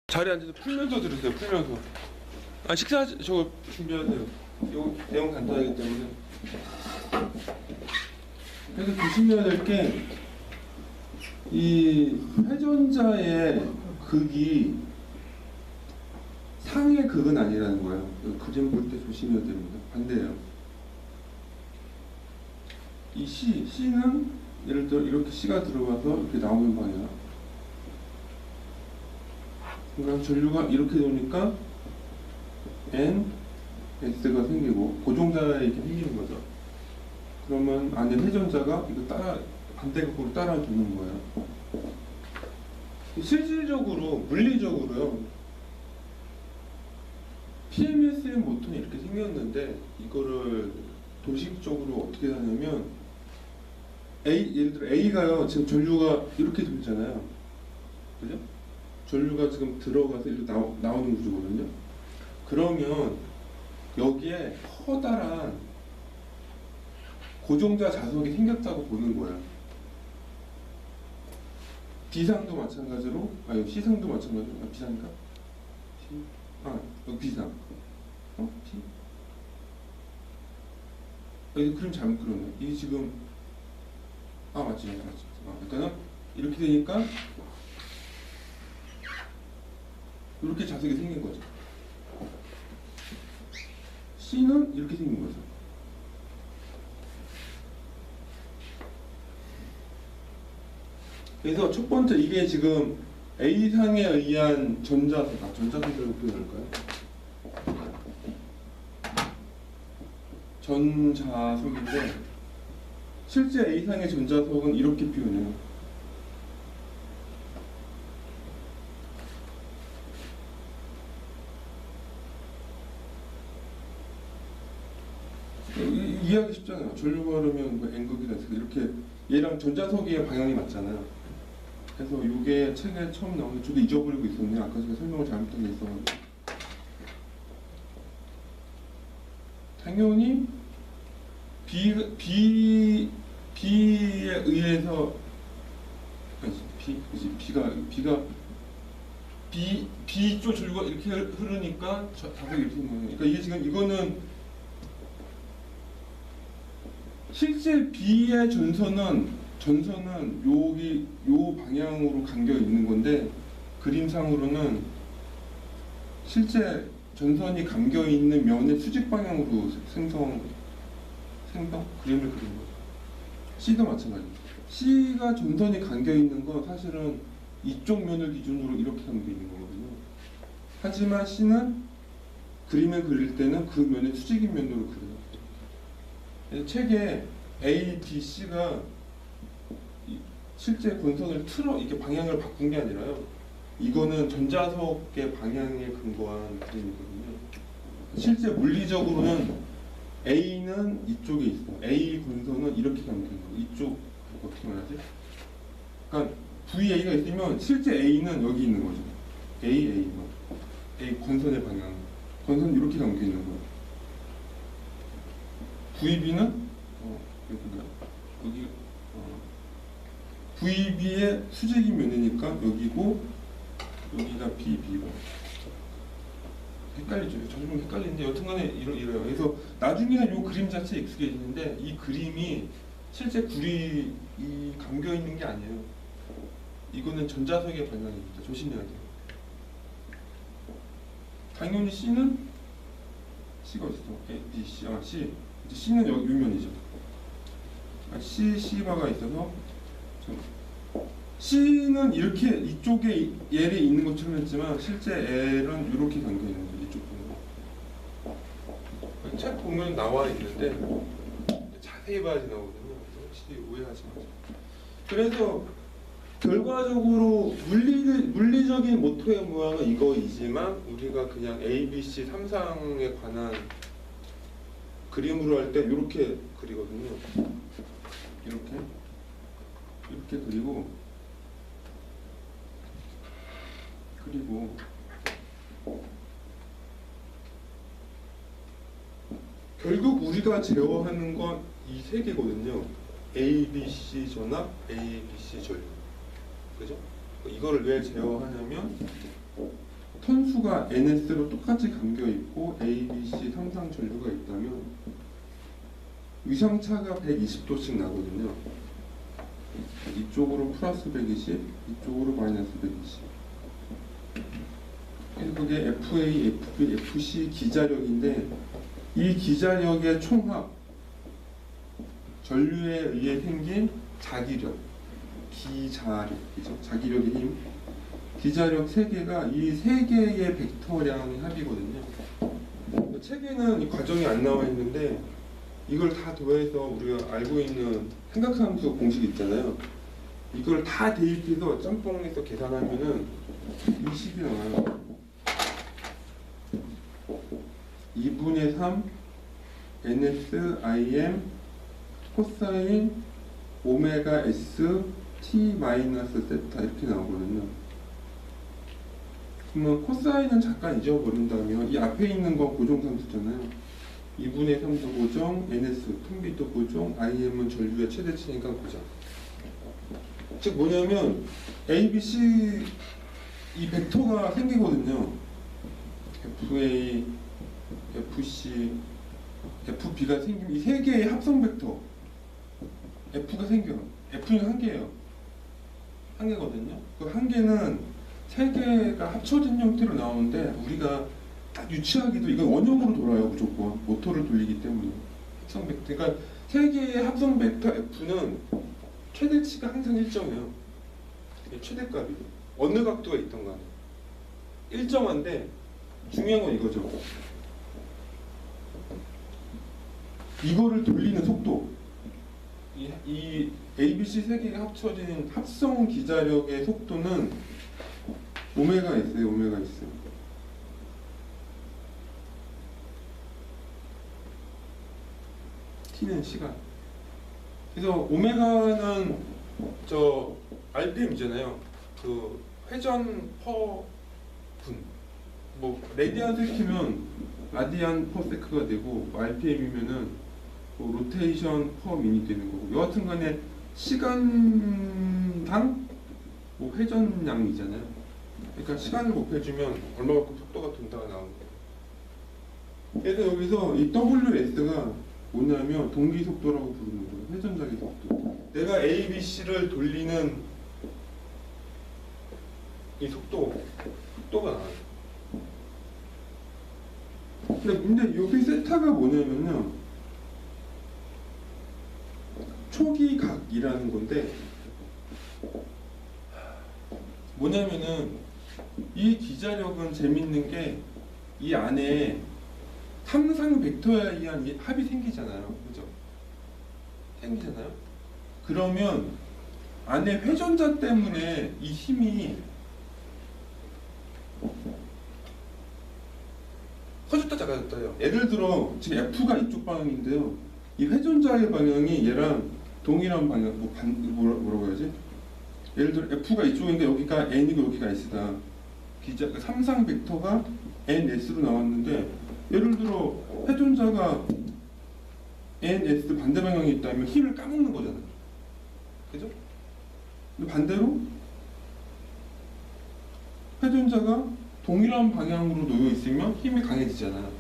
자리에 앉아서 풀면서 들으세요. 풀면서. 아 식사 저거 준비하세요. 이거 내용 간단하기 때문에. 그래서 조심해야 될 게 이 회전자의 극이 상의 극은 아니라는 거예요. 그림 볼 때 조심해야 됩니다. 반대예요. 이 C는 예를 들어 이렇게 C가 들어가서 이렇게 나오는 방향. 그러니까 전류가 이렇게 도니까 N, S가 생기고 고정자에 이렇게 생기는 거죠. 그러면 안에 회전자가 이거 따라 반대각으로 따라 도는 거예요. 실질적으로 물리적으로요. PMSM 모터는 이렇게 생겼는데 이거를 도식적으로 어떻게 하냐면 예를 들어 A가요 지금 전류가 이렇게 돌잖아요. 그죠? 전류가 지금 들어가서 이렇게 나오는 구조거든요. 그러면 여기에 커다란 고정자 자석이 생겼다고 보는 거예요. B상도 마찬가지로, C상도 마찬가지로, B상인가? B상. P? 여기 그림 잘못 그렸네. 이게 지금, 맞지. 그러니까 이렇게 되니까 이렇게 자석이 생긴 거죠. C는 이렇게 생긴 거죠. 그래서 첫 번째 이게 지금 A상에 의한 전자석이라고 표현할까요? 전자석인데 실제 A상의 전자석은 이렇게 표현해요. 이해하기 쉽잖아요. 전류가 흐르면 뭐 N극이다 이렇게 얘랑 전자석의 방향이 맞잖아요. 그래서 이게 책에 처음 나오는데 저도 잊어버리고 있었네요. 아까 제가 설명을 잘못한 게 있어가지고. 당연히 B에 의해서 B 쪽 전류가 이렇게 흐르니까 자석이 이렇게 생겨요. 그러니까 이게 지금 이거는 실제 B의 전선은 여기 요 방향으로 감겨 있는 건데 그림상으로는 실제 전선이 감겨 있는 면의 수직 방향으로 생성 그림을 그린 거죠. C도 마찬가지. C가 전선이 감겨 있는 건 사실은 이쪽 면을 기준으로 이렇게 감겨 있는 거거든요. 하지만 C는 그림을 그릴 때는 그 면의 수직인 면으로 그려요. 그래서 책에 A, B, C가 실제 권선을 이렇게 방향을 바꾼 게 아니라요. 이거는 전자석의 방향에 근거한 그림이거든요. 실제 물리적으로는 A는 이쪽에 있어. A 권선은 이렇게 감겨 있는 거. 이쪽 어떻게 말하지? 그러니까 VA가 있으면 실제 A는 여기 있는 거죠. A 권선의 방향. 권선 이렇게 감겨 있는 거예요. VB는 여기 VB의 수직인 면이니까 여기고 여기가 BB고 헷갈리죠. 저좀 헷갈리는데 여튼간에 이래요. 그래서 나중에는 이 그림 자체에 익숙해지는데 이 그림이 실제 굴이 감겨 있는 게 아니에요. 이거는 전자석의 방향입니다. 조심해야 돼요. 당연히 C는 C가 있어. A, B, C. C. 이제 C는 여기 유면이죠. C바가 있어서 C는 이렇게 이쪽에 L이 있는 것처럼 했지만 실제 L은 이렇게 감겨 있는 거죠. 이쪽 부분. 책 보면 나와 있는데 자세히 봐야지 나오거든요. 혹시 오해하지 마세요. 그래서 결과적으로 물리적인 모터의 모양은 이거이지만 우리가 그냥 A, B, C 3상에 관한 그림으로 할 때 이렇게 그리거든요. 이렇게 그리고 결국 우리가 제어하는 건 이 세 개거든요. A, B, C 전압, A, B, C 전류. 그죠? 이거를 왜 제어하냐면 선수가 NS로 똑같이 감겨 있고 A, B, C 3상 전류가 있다면 위상차가 120도씩 나거든요. 이쪽으로 플러스 120, 이쪽으로 마이너스 120. 그래서 그게 FA, FB, FC 기자력인데 이 기자력의 총합, 전류에 의해 생긴 자기력, 기자력이죠. 자기력의 힘, 기자력 3개가 이 3개의 벡터량의 합이거든요. 책에는 이 과정이 안 나와 있는데 이걸 다 더해서 우리가 알고 있는 삼각함수 공식 있잖아요. 이걸 다 대입해서 짬뽕해서 계산하면은 이 식이 나와요. 2분의 3 ns im 코사인 오메가 s t 마이너스 세타 이렇게 나오거든요. 그러면 코사인은 잠깐 잊어버린다면 이 앞에 있는 건 고정함수잖아요. 2분의 3도 고정, ns 통비도 고정, im은 전류의 최대치니까 고정. 즉 뭐냐면 a, b, c 이 벡터가 생기거든요. fa, fc, fb가 생기면 이 세 개의 합성 벡터 f가 생겨요. f는 한 개예요. 한 개거든요. 그 한 개는 세 개가 합쳐진 형태로 나오는데 우리가 딱 유치하기도 이건 원형으로 돌아요. 무조건 모터를 돌리기 때문에 합성 벡터. 그러니까 세 개의 합성 벡터 f는 최대치가 항상 일정해요. 최대값이 어느 각도가 있던 간에 일정한데 중요한 건 이거죠. 이거를 돌리는 속도, 이 ABC 세 개가 합쳐진 합성 기자력의 속도는 오메가 S예요. 오메가 S. T는 시간. 그래서 오메가는 저 RPM이잖아요. 그 회전 퍼 분. 뭐 레디안 시키면 라디안 퍼 세크가 되고 RPM이면은 뭐 로테이션 퍼 미닛 되는 거고. 여하튼 간에 시간당 뭐 회전량이잖아요. 그러니까 시간을 곱해주면 얼마만큼 속도가 돈다가 나오는 거예요. 그래서 여기서 이 WS가 뭐냐면 동기 속도라고 부르는 거예요. 회전자기 속도. 내가 A, B, C를 돌리는 이 속도가 나와요. 근데 여기 세타가 뭐냐면요. 초기각이라는 건데 뭐냐면은 이 기자력은 재밌는 게 이 안에 삼상 벡터에 의한 합이 생기잖아요. 그죠? 생기잖아요. 그러면 안에 회전자 때문에 이 힘이 커졌다 작아졌다요. 예를 들어 지금 F가 이쪽 방향인데요. 이 회전자의 방향이 얘랑 동일한 방향, 뭐라고 해야지? 예를 들어 F가 이쪽인데 여기가 N이고 여기가 S다. 삼상 벡터가 NS로 나왔는데 예를 들어 회전자가 NS 반대 방향이 있다면 힘을 까먹는 거잖아요. 그죠? 근데 반대로 회전자가 동일한 방향으로 놓여 있으면 힘이 강해지잖아요.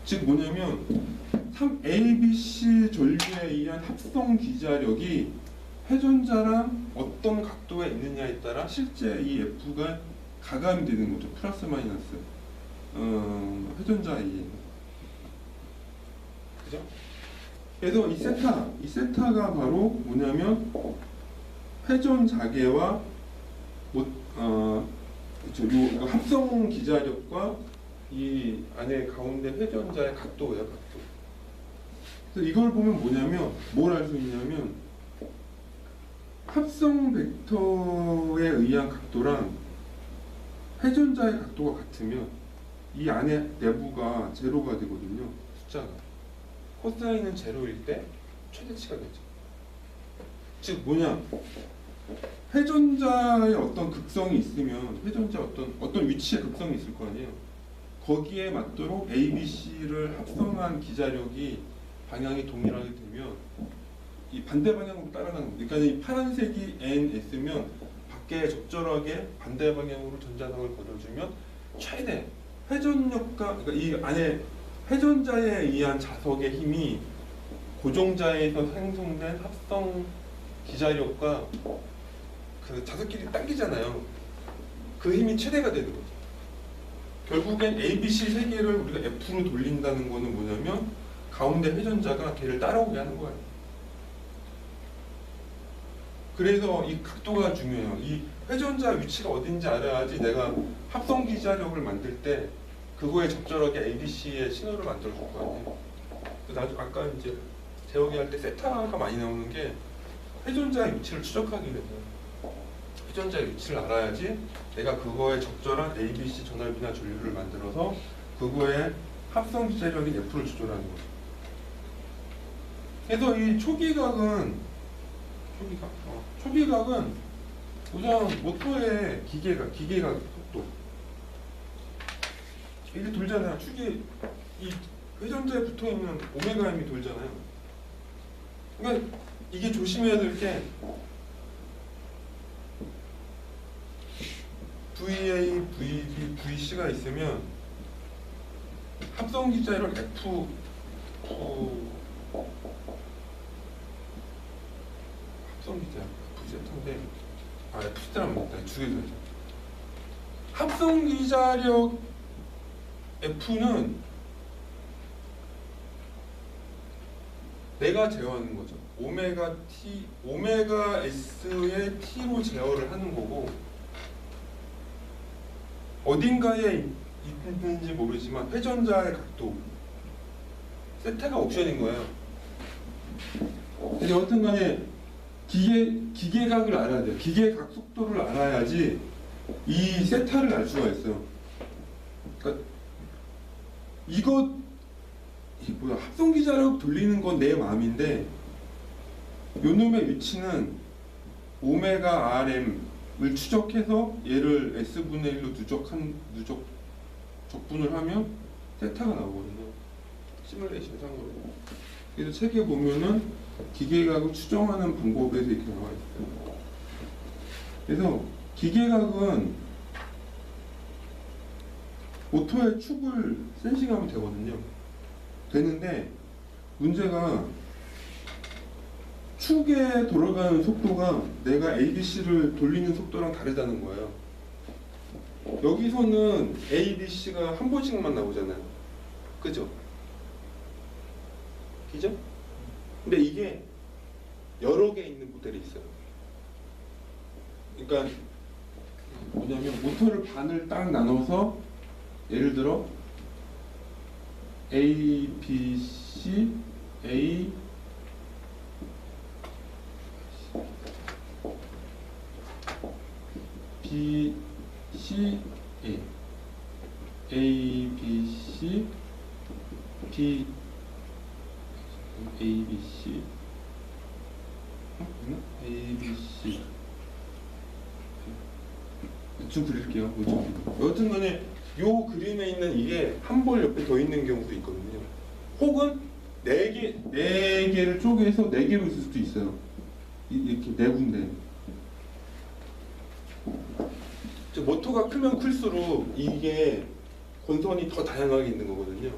즉 뭐냐면 A, B, C 전류에 의한 합성 기자력이 회전자랑 어떤 각도에 있느냐에 따라 실제 이 F가 가감이 되는 거죠. 플러스 마이너스 회전자에 의해. 그죠? 그래서 이 세타가 바로 뭐냐면 회전 자계와 요 합성 기자력과 이 안에 가운데 회전자의 각도예요. 각도. 그래서 이걸 보면 뭐냐면 뭘 알 수 있냐면 합성 벡터에 의한 각도랑 회전자의 각도가 같으면 이 안에 내부가 제로가 되거든요. 숫자가. 코사인은 제로일 때 최대치가 되죠. 즉 뭐냐? 회전자의 어떤 극성이 있으면 회전자 어떤 위치에 극성이 있을 거 아니에요. 거기에 맞도록 A, B, C를 합성한 기자력이 방향이 동일하게 되면 이 반대 방향으로 따라가는 겁니다. 그러니까 이 파란색이 N, S면 밖에 적절하게 반대 방향으로 전자상을 걸어주면 최대 회전력과 그러니까 이 안에 회전자에 의한 자석의 힘이 고정자에서 생성된 합성 기자력과 그 자석끼리 당기잖아요. 그 힘이 최대가 되는 거죠. 결국엔 A, B, C 세 개를 우리가 F로 돌린다는 거는 뭐냐면 가운데 회전자가 걔를 따라오게 하는 거예요. 그래서 이 각도가 중요해요. 이 회전자 위치가 어딘지 알아야지 내가 합성 기자력을 만들 때 그거에 적절하게 A, B, C의 신호를 만들어 줄 거 아니에요. 나도 아까 이제 재호기 할 때 세타가 많이 나오는 게 회전자의 위치를 추적하기 위해서 회전자의 위치를 알아야지 내가 그거에 적절한 A, B, C 전압이나 전류를 만들어서 그거에 합성 기자력인 F를 조절하는 거죠. 그래서 이 초기각은 우선 모터의 기계각 속도 이게 돌잖아요. 이 회전자에 붙어 있는 오메가 M이 돌잖아요. 그러니까 이게 조심해야 될 게 VA, VB, VC가 있으면 합성 기자력 F 합성 기자력 FZ인데 FZ라면 맞다. 두 개 들죠. 합성 기자력 F는 내가 제어하는 거죠. 오메가 S의 T로 제어를 하는 거고 어딘가에 있는지 모르지만 회전자의 각도 세타가 옵션인 거예요. 근데 여튼 간에 기계각을 알아야 돼요. 기계각 속도를 알아야지 이 세타를 알 수가 있어요. 그러니까 합성 기자력 돌리는 건 내 마음인데 요놈의 위치는 오메가 RM을 추적해서 얘를 S분의 1로 적분을 하면 세타가 나오거든요. 시뮬레이션 상으로. 그래서 책에 보면은 기계각을 추정하는 방법에서 이렇게 나와 있어요. 그래서 기계각은 모터의 축을 센싱하면 되거든요. 되는데 문제가 축에 돌아가는 속도가 내가 ABC를 돌리는 속도랑 다르다는 거예요. 여기서는 ABC가 한 번씩만 나오잖아요. 그죠? 그죠? 근데 이게 여러 개 있는 모델이 있어요. 그러니까 뭐냐면 모터를 반을 딱 나눠서 예를 들어 A, B, C, A, B, C, A, A, B, C, B, A, B, C, A, B, C. 좀 그릴게요. 여튼간에 요 그림에 있는 이게 한 볼 옆에 더 있는 경우도 있거든요. 혹은 네 개를 쪼개서 네 개로 있을 수도 있어요. 이렇게 네 군데. 모터가 크면 클수록 이게 권선이 더 다양하게 있는 거거든요.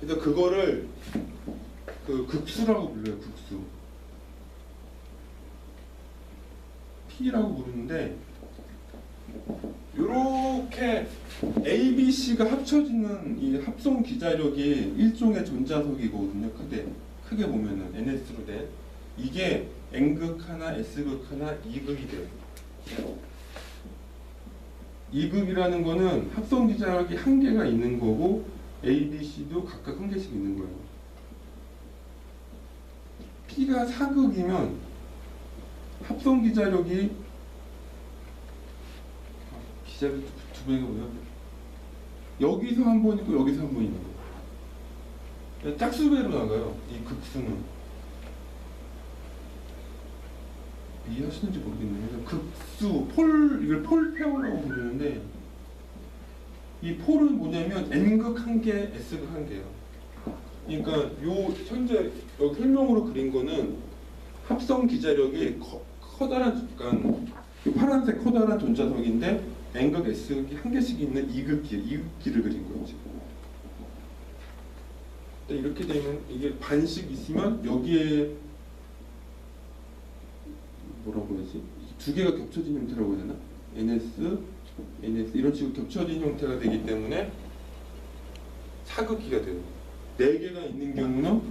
그래서 그거를 그 극수라고 불러요. 극수. P라고 부르는데 이렇게 A, B, C가 합쳐지는 이 합성 기자력이 일종의 전자석이거든요. 크게 보면은 NS로 된 이게 N극 하나, S극 하나, E극이 돼요. E극이라는 거는 합성 기자력이 한 개가 있는 거고 A, B, C도 각각 한 개씩 있는 거예요. P가 4극이면 합성 기자력이 기자력 두 배가 뭐야? 여기서 한 번 있고 여기서 한 번 있는 거예요. 짝수배로 나가요. 이 극수는 이해하시는지 모르겠네요. 그래서 극수, 이걸 폴 페어라고 부르는데 이 폴은 뭐냐면 N극 한 개, S극 한 개예요. 그러니까 요 현재 여기 설명으로 그린 거는 합성 기자력이 커다란 그러니까 파란색 커다란 전자석인데 N극, S극이 한 개씩 있는 이극기를 그린 거예요 지금. 근데 이렇게 되면 이게 반씩 있으면 여기에 뭐라고 해야지? 두 개가 겹쳐진 형태라고 해야 되나? NS, NS 이런 식으로 겹쳐진 형태가 되기 때문에 사극기가 돼요. 네 개가 있는 경우는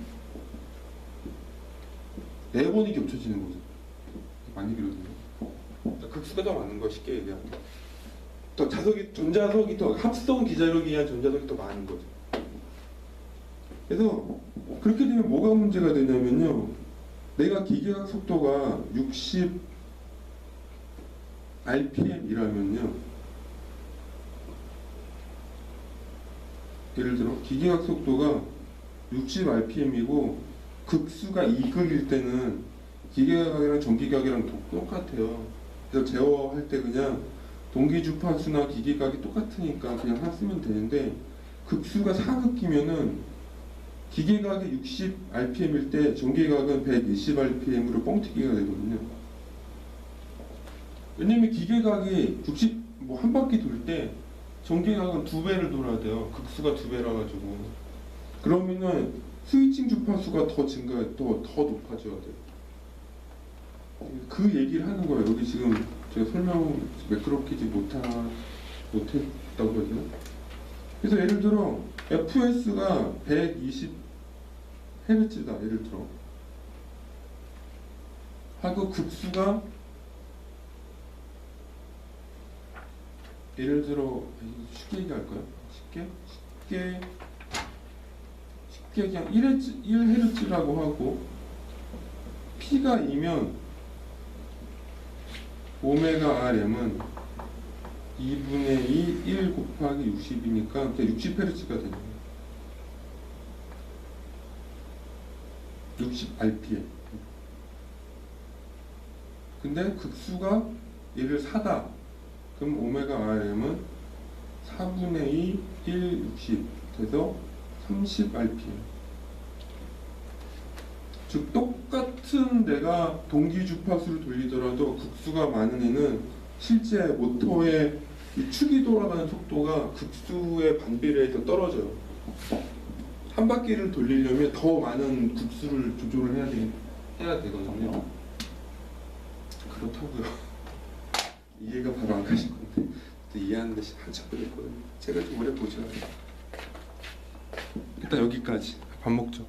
네 번이 겹쳐지는 거죠. 많이 그러거든요. 그러니까 극수가 더 많은 거 쉽게 얘기하면 더 전자석이 더 합성 기자력에 의한 전자석이 더 많은 거죠. 그래서 그렇게 되면 뭐가 문제가 되냐면요. 내가 기계각 속도가 60 RPM이라면요. 예를 들어 기계각 속도가 60 RPM이고 극수가 2극일 때는 기계각이랑 전기각이랑 똑같아요. 그래서 제어할 때 그냥 동기주파수나 기계각이 똑같으니까 그냥 쓰면 되는데 극수가 4극이면은 기계각이 60 RPM일 때 전기각은 120 RPM으로 뻥튀기가 되거든요. 왜냐면 기계각이 60 뭐 한 바퀴 돌 때 전기각은 2배를 돌아야 돼요. 극수가 2배라 가지고. 그러면은 스위칭 주파수가 더 높아져야 돼요. 그 얘기를 하는 거예요. 여기 지금 제가 설명 매끄럽히지 못했다고 해야 되나? 그래서 예를 들어 FS가 120Hz다 예를 들어 하고 극수가 예를 들어 쉽게 얘기할까요? 쉽게 그냥 1Hz라고 하고 P가 2면 오메가 RM은 2분의 2, 1 곱하기 60이니까 그냥 60Hz가 되는 거예요. 60 RPM. 근데 극수가 얘를 4다. 그럼 오메가 RM은 4분의 2, 1, 60 돼서 30 RPM. 즉 똑같은 내가 동기 주파수를 돌리더라도 극수가 많은 애는 실제 모터의 이 축이 돌아가는 속도가 극수의 반비례에서 떨어져요. 한 바퀴를 돌리려면 더 많은 극수를 조절을 해야 되거든요. 그렇다고요. 이해가 바로 안 가실 건데 이해하는 데 한참 걸렸거든요. 제가 좀 오래 보셔야 돼요. 일단 여기까지. 밥 먹죠.